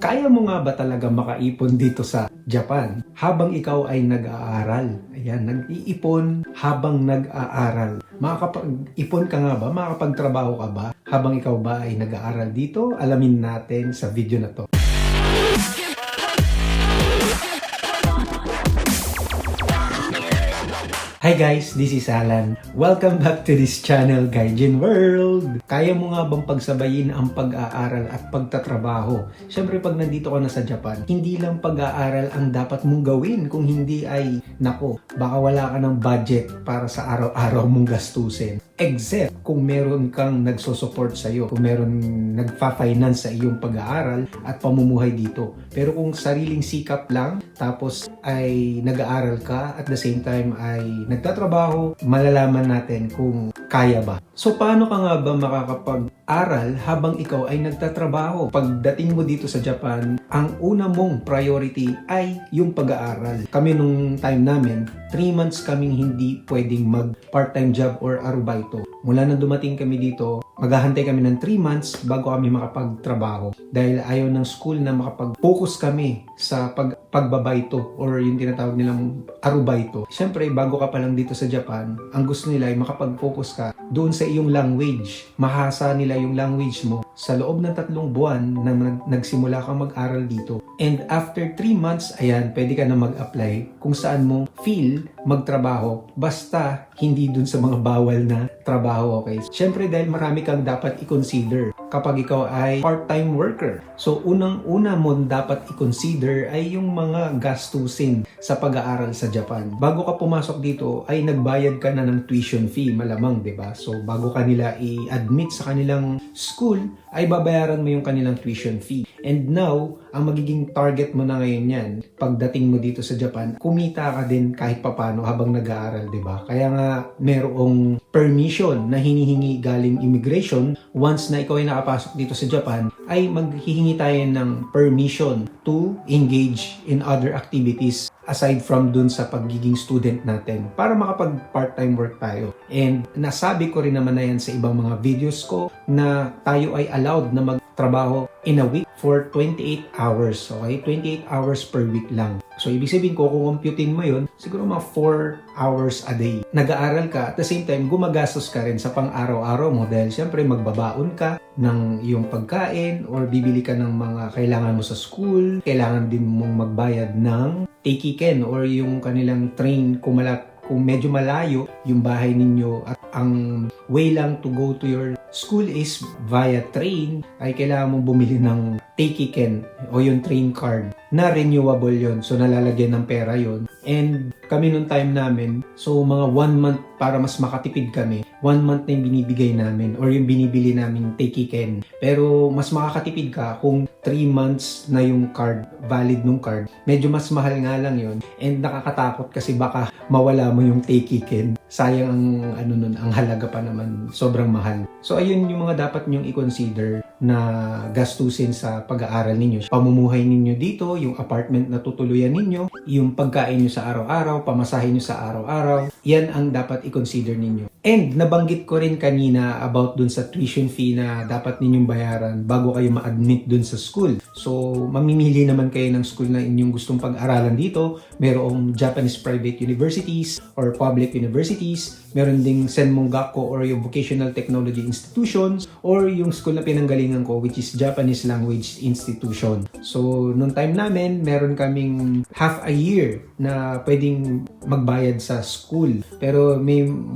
Kaya mo nga ba talaga makaipon dito sa Japan habang ikaw ay nag-aaral? Ayan, nag-iipon habang nag-aaral. Makakapag-ipon ka nga ba? Makakapagtrabaho ka ba habang ikaw ba ay nag-aaral dito? Alamin natin sa video na to. Hi guys, this is Alan. Welcome back to this channel, Gaijin World! Kaya mo nga bang pagsabayin ang pag-aaral at pagtatrabaho? Siyempre pag nandito ka na sa Japan, hindi lang pag-aaral ang dapat mong gawin. Kung hindi ay, nako, baka wala ka ng budget para sa araw-araw mong gastusin. Except kung meron kang nagsosupport sa iyo, kung meron nagfa-finance sa iyong pag-aaral at pamumuhay dito. Pero kung sariling sikap lang, tapos ay nag-aaral ka at the same time ay nagtatrabaho, malalaman natin kung kaya ba. So paano ka nga ba makakapag-aral habang ikaw ay nagtatrabaho? Pagdating mo dito sa Japan, ang una mong priority ay yung pag-aaral. Kami nung time namin, 3 months kaming hindi pwedeng mag part-time job or arubaito. Mula nang dumating kami dito, maghahantay kami ng 3 months bago kami makapagtrabaho. Dahil ayaw ng school na makapag-focus kami sa pagbabaito or yung tinatawag nilang arubaito. Siyempre, bago ka pa lang dito sa Japan, ang gusto nila ay makapag-focus ka doon sa iyong language. Mahasa nila yung language mo sa loob ng 3 buwan na nagsimula kang mag-aral dito. And after 3 months, ayan, pwede ka na mag-apply kung saan mo feel magtrabaho, basta hindi dun sa mga bawal na trabaho, okay? Siyempre, dahil marami kang dapat i-consider kapag ikaw ay part-time worker. So, unang-una mo dapat i-consider ay yung mga gastusin sa pag-aaral sa Japan. Bago ka pumasok dito, ay nagbayad ka na ng tuition fee, malamang, di ba? So, bago ka nila i-admit sa kanilang school, ay babayaran mo yung kanilang tuition fee. And now, ang magiging target mo na ngayon yan, pagdating mo dito sa Japan, kumita ka din kahit papano habang nag-aaral, di ba? Kaya nga, merong permission na hinihingi galing immigration. Once na ikaw ay nakapasok dito sa Japan, ay maghihingi tayo ng permission to engage in other activities aside from dun sa pagiging student natin para makapag part-time work tayo. And nasabi ko rin naman na yan sa ibang mga videos ko na tayo ay allowed na magtrabaho in a week for 28 hours. Okay? 28 hours per week lang. So, ibig sabihin ko, kung computing mo yun, siguro mga 4 hours a day. Nag-aaral ka, at the same time, gumagastos ka rin sa pang-araw-araw mo dahil syempre magbabaon ka ng iyong pagkain or bibili ka ng mga kailangan mo sa school. Kailangan din mong magbayad ng Teikiken or yung kanilang train kung medyo malayo yung bahay ninyo at ang way lang to go to your school is via train, ay kailangan mong bumili ng Teikiken o yung train card na renewable yon. So nalalagyan ng pera yon. And kami nung time namin, so mga 1 month para mas makatipid kami, 1 month na yung binibigay namin or yung binibili namin Teikiken. Pero mas makakatipid ka kung 3 months na yung card, valid nung card. Medyo mas mahal nga lang yon. And nakakatakot kasi baka mawala mo yung Teikiken. Sayang ang halaga pa naman, sobrang mahal. So ayun yung mga dapat nyong i-consider na gastusin sa pag-aaral ninyo. Pamumuhay ninyo dito, yung apartment na tutuluyan ninyo, yung pagkain nyo sa araw-araw, pamasahe nyo sa araw-araw, yan ang dapat i-consider ninyo. And nabanggit ko rin kanina about dun sa tuition fee na dapat ninyong bayaran bago kayo ma-admit dun sa school. So, mamimili naman kayo ng school na inyong gustong pag-aralan dito. Merong Japanese private universities or public universities. Meron ding Senmon Gakko or yung vocational technology institutions or yung school na pinanggalingan ko which is Japanese language institution. So, nung time namin, meron kaming half a year na pwedeng magbayad sa school. Pero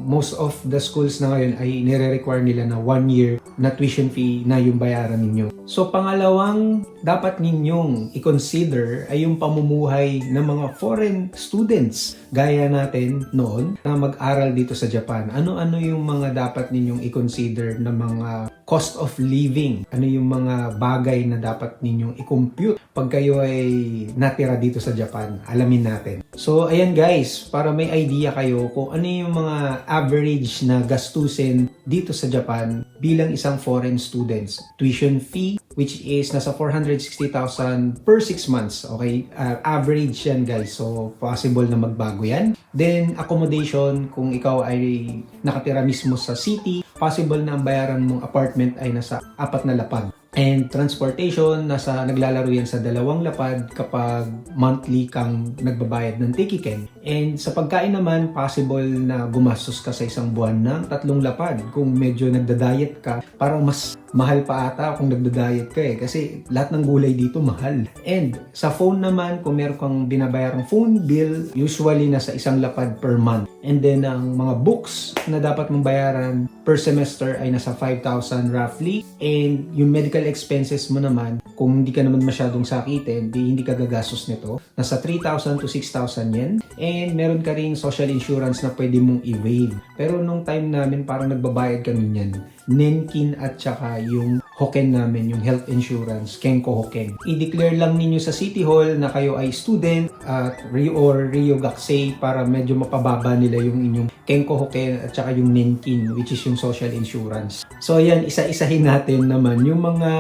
most of the schools na ngayon ay nire-require nila na 1 year na tuition fee na yung bayaran ninyo. So, pangalawang dapat ninyong i-consider ay yung pamumuhay ng mga foreign students gaya natin noon na mag-aral dito sa Japan. Ano-ano yung mga dapat ninyong i-consider na mga cost of living? Ano yung mga bagay na dapat ninyong i-compute pag kayo ay natira dito sa Japan? Alamin natin. So, ayan guys, para may idea kayo kung ano yung mga average na gastusin dito sa Japan bilang isang foreign students. Tuition fee, which is nasa 460,000 per 6 months. Okay? Average yan guys. So, possible na magbago yan. Then, accommodation, kung ikaw ay nakatira mismo sa city, possible na ang bayaran mong apartment ay nasa 4 na lapag. And transportation, naglalaro yan sa 2 lapad kapag monthly kang nagbabayad ng tikiken. And sa pagkain naman, possible na gumastos ka sa isang buwan ng 3 lapad. Kung medyo nagda-diet ka, parang mas mahal pa ata kung nagda-diet ka kasi lahat ng gulay dito mahal. And sa phone naman, kung meron kang binabayarang phone bill, usually nasa 1 lapad per month. And then ang mga books na dapat mong bayaran per semester ay nasa 5,000 roughly. And yung medical expenses mo naman, kung hindi ka naman masyadong sakitin, hindi ka gagastos nito. Nasa 3,000 to 6,000 yen. And meron ka ring social insurance na pwede mong i-waive. Pero nung time namin, parang nagbabayad kami niyan. Nenkin at saka yung Hoken namin, yung health insurance, Kenko Hoken. I-declare lang ninyo sa City Hall na kayo ay student at Rio Gakusei para medyo mapababa nila yung inyong Kenko Hoken at saka yung Nenkin, which is yung social insurance. So ayan, isa-isahin natin naman yung mga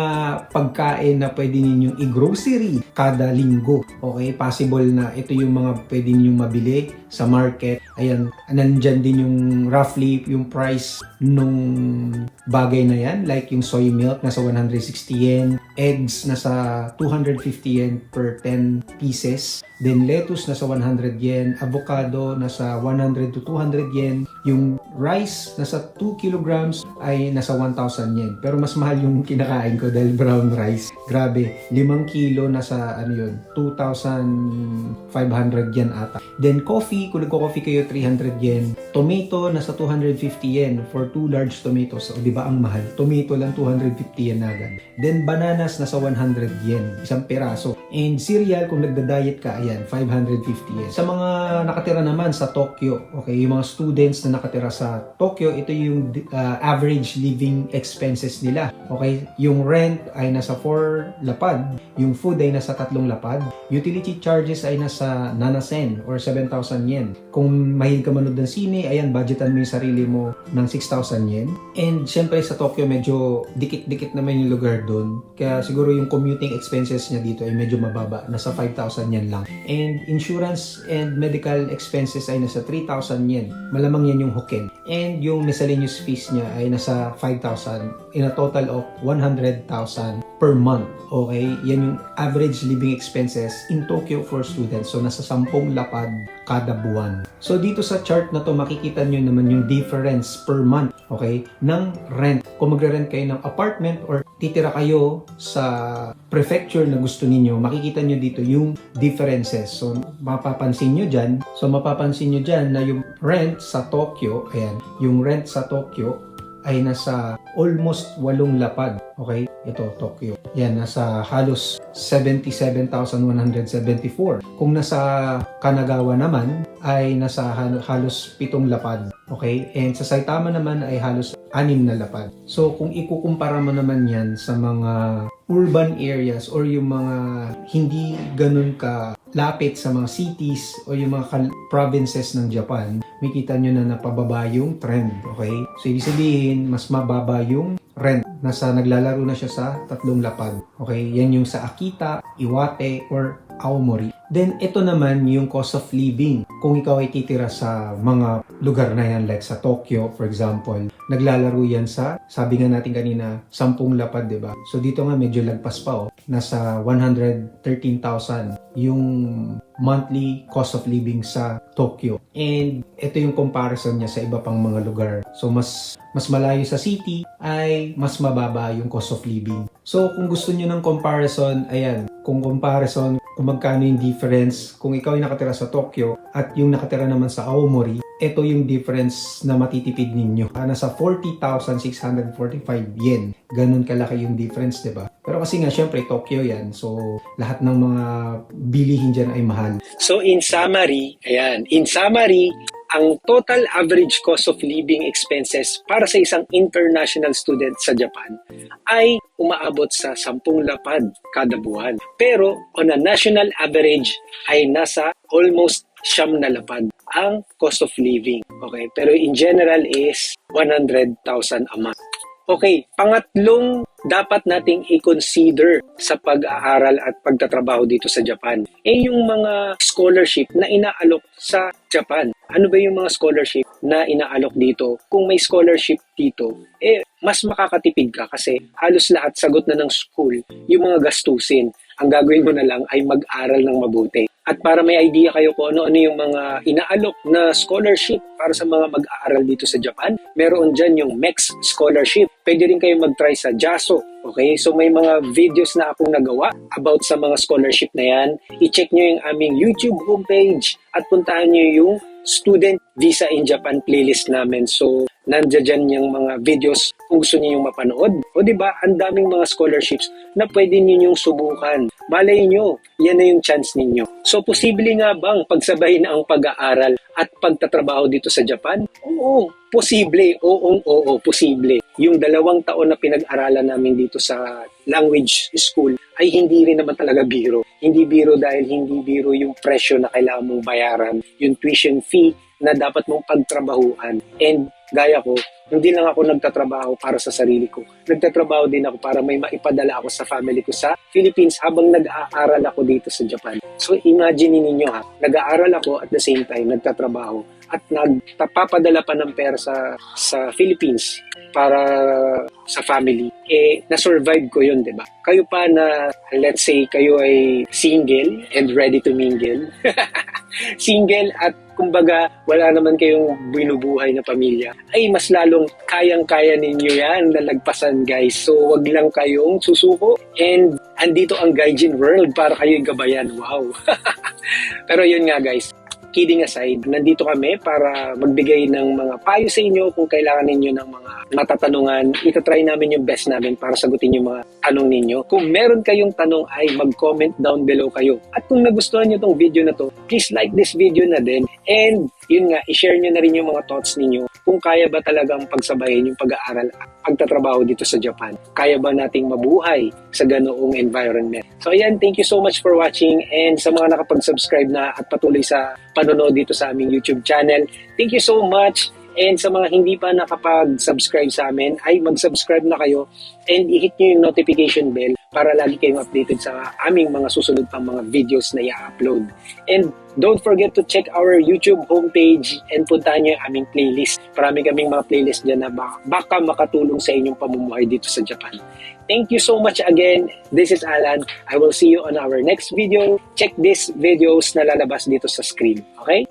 pagkain na pwede ninyong i-grocery kada linggo. Okay, possible na ito yung mga pwede ninyong mabili sa market. Ayan, nandyan din yung roughly yung price nung bagay na yan, like yung soy milk nasa 160 yen, eggs nasa 250 yen per 10 pieces, then lettuce nasa 100 yen, avocado nasa 100 to 200 yen, yung rice nasa 2 kilograms ay nasa 1,000 yen. Pero mas mahal yung kinakain ko dahil brown rice. Grabe, 5 kilo nasa 2,500 yen ata. Then coffee, kung nagko-coffee kayo 300 yen. Tomato nasa 250 yen for 2 large tomatoes. O di ba ang mahal? Tomato lang 250 yen na agad. Then bananas nasa 100 yen, isang peraso. And cereal kung nagda-diet ka, ayan, 550 yen. Sa mga nakatira naman sa Tokyo, okay, yung mga students na nakatira sa Tokyo, ito yung average living expenses nila. Okay, yung rent ay nasa 4 lapad, yung food ay nasa 3 lapad, utility charges ay nasa 7,000 or 7,000 yen. Kung mahilig ka manood ng sine, ayan, budgetan mo yung sarili mo ng 6,000 yen. And syempre sa Tokyo, medyo dikit-dikit naman yung lugar doon. Kaya siguro yung commuting expenses niya dito ay medyo mababa, nasa 5,000 yen lang. And insurance and medical expenses ay nasa 3,000 yen. Malamang yan yung Hoken. And yung miscellaneous fees niya ay nasa 5,000 in a total of 100,000 per month. Okay? Yan yung average living expenses in Tokyo for students. So nasa 10 lapad kada buwan. So dito sa chart na to, makikita nyo naman yung difference per month, okay, ng rent. Kung magre-rent kayo ng apartment or titira kayo sa prefecture na gusto ninyo, makikita nyo dito yung differences. So mapapansin nyo dyan na yung rent sa Tokyo, ayan, yung rent sa Tokyo ay nasa almost 8 lapad. Okay? Ito, Tokyo. Yan, nasa halos 77,174. Kung nasa Kanagawa naman, ay nasa halos 7 lapad. Okay? And sa Saitama naman ay halos 6 na lapad. So, kung ikukumpara mo naman yan sa mga urban areas or yung mga hindi ganun ka lapit sa mga cities o yung mga provinces ng Japan, makita nyo na napababa yung trend. Okay? So, ibig sabihin, mas mababa yung rent. Naglalaro na siya sa 3 lapad. Okay? Yan yung sa Akita, Iwate, or Aomori. Then, ito naman yung cost of living. Kung ikaw ay titira sa mga lugar na yan, like sa Tokyo, for example, naglalaro yan sa, sabi nga natin kanina, 10 lapad, diba? So, dito nga medyo lagpas pa, nasa 113,000 yung monthly cost of living sa Tokyo. And ito yung comparison niya sa iba pang mga lugar. So, mas malayo sa city ay mas mababa yung cost of living. So, kung gusto niyo ng comparison, ayan, kung magkano yung difference kung ikaw ay nakatira sa Tokyo at yung nakatira naman sa Aomori, ito yung difference na matitipid ninyo. Nasa 40,645 yen. Ganun kalaki yung difference, diba? Pero kasi nga, syempre, Tokyo yan. So, lahat ng mga bilihin dyan ay mahal. So, in summary, ang total average cost of living expenses para sa isang international student sa Japan ay umaabot sa 10 lapad kada buwan. Pero on a national average ay nasa almost 9 na lapad ang cost of living. Okay? Pero in general is 100,000 a month. Okay, pangatlong dapat nating i-consider sa pag-aaral at pagtatrabaho dito sa Japan, yung mga scholarship na inaalok sa Japan. Ano ba yung mga scholarship na inaalok dito? Kung may scholarship dito, mas makakatipid ka kasi halos lahat sagot na ng school yung mga gastusin. Ang gagawin mo na lang ay mag-aral ng mabuti. At para may idea kayo kung ano yung mga inaalok na scholarship para sa mga mag-aaral dito sa Japan, meron dyan yung MEX scholarship. Pwede rin kayo mag-try sa JASO. Okay, so may mga videos na akong nagawa about sa mga scholarship na yan. I-check nyo yung aming YouTube homepage at puntahan nyo yung Student Visa in Japan playlist namin. So, nandiyan dyan yung mga videos kung gusto niyo yung mapanood. O diba, ang daming mga scholarships na pwede ninyong subukan. Malay nyo, yan na yung chance ninyo. So, posible nga bang pagsabayin ang pag-aaral at pagtatrabaho dito sa Japan? Oo, posible. Oo, posible. Yung 2 taon na pinag-aralan namin dito sa language school ay hindi rin naman talaga biro. Hindi biro dahil hindi biro yung presyo na kailangan mong bayaran, yung tuition fee na dapat mong pagtrabahuan. And gaya ko, hindi lang ako nagtatrabaho para sa sarili ko. Nagtatrabaho din ako para may maipadala ako sa family ko sa Philippines habang nag-aaral ako dito sa Japan. So imagine ninyo nag-aaral ako at the same time nagtatrabaho at nagpapadala pa ng pera sa Philippines para sa family. Na-survive ko yun, di ba? Kayo pa na, let's say, kayo ay single and ready to mingle. Single at kumbaga wala naman kayong binubuhay na pamilya, ay mas lalong kayang-kaya ninyo yan lalagpasan, guys. So wag lang kayong susuko and andito ang Gaijin World para kayo gabayan. Wow. Pero yun nga, guys, kidding aside, nandito kami para magbigay ng mga payo sa inyo kung kailangan ninyo ng mga matatanungan. Itatry namin yung best namin para sagutin yung mga tanong ninyo. Kung meron kayong tanong ay mag-comment down below kayo. At kung nagustuhan nyo tong video na to, please like this video na din. And yun nga, i-share nyo na rin yung mga thoughts ninyo kung kaya ba talagang pagsabayin yung pag-aaral at pagtatrabaho dito sa Japan. Kaya ba nating mabuhay sa ganoong environment? So ayan, thank you so much for watching, and sa mga nakapag-subscribe na at patuloy sa panonood dito sa aming YouTube channel, thank you so much. And sa mga hindi pa nakapag-subscribe sa amin, ay mag-subscribe na kayo and i-hit nyo yung notification bell para lagi kayong updated sa aming mga susunod pang mga videos na i-upload. And don't forget to check our YouTube homepage and puntahan nyo yung aming playlist. Marami kaming mga playlist dyan na baka makatulong sa inyong pamumuhay dito sa Japan. Thank you so much again. This is Alan. I will see you on our next video. Check these videos na lalabas dito sa screen. Okay?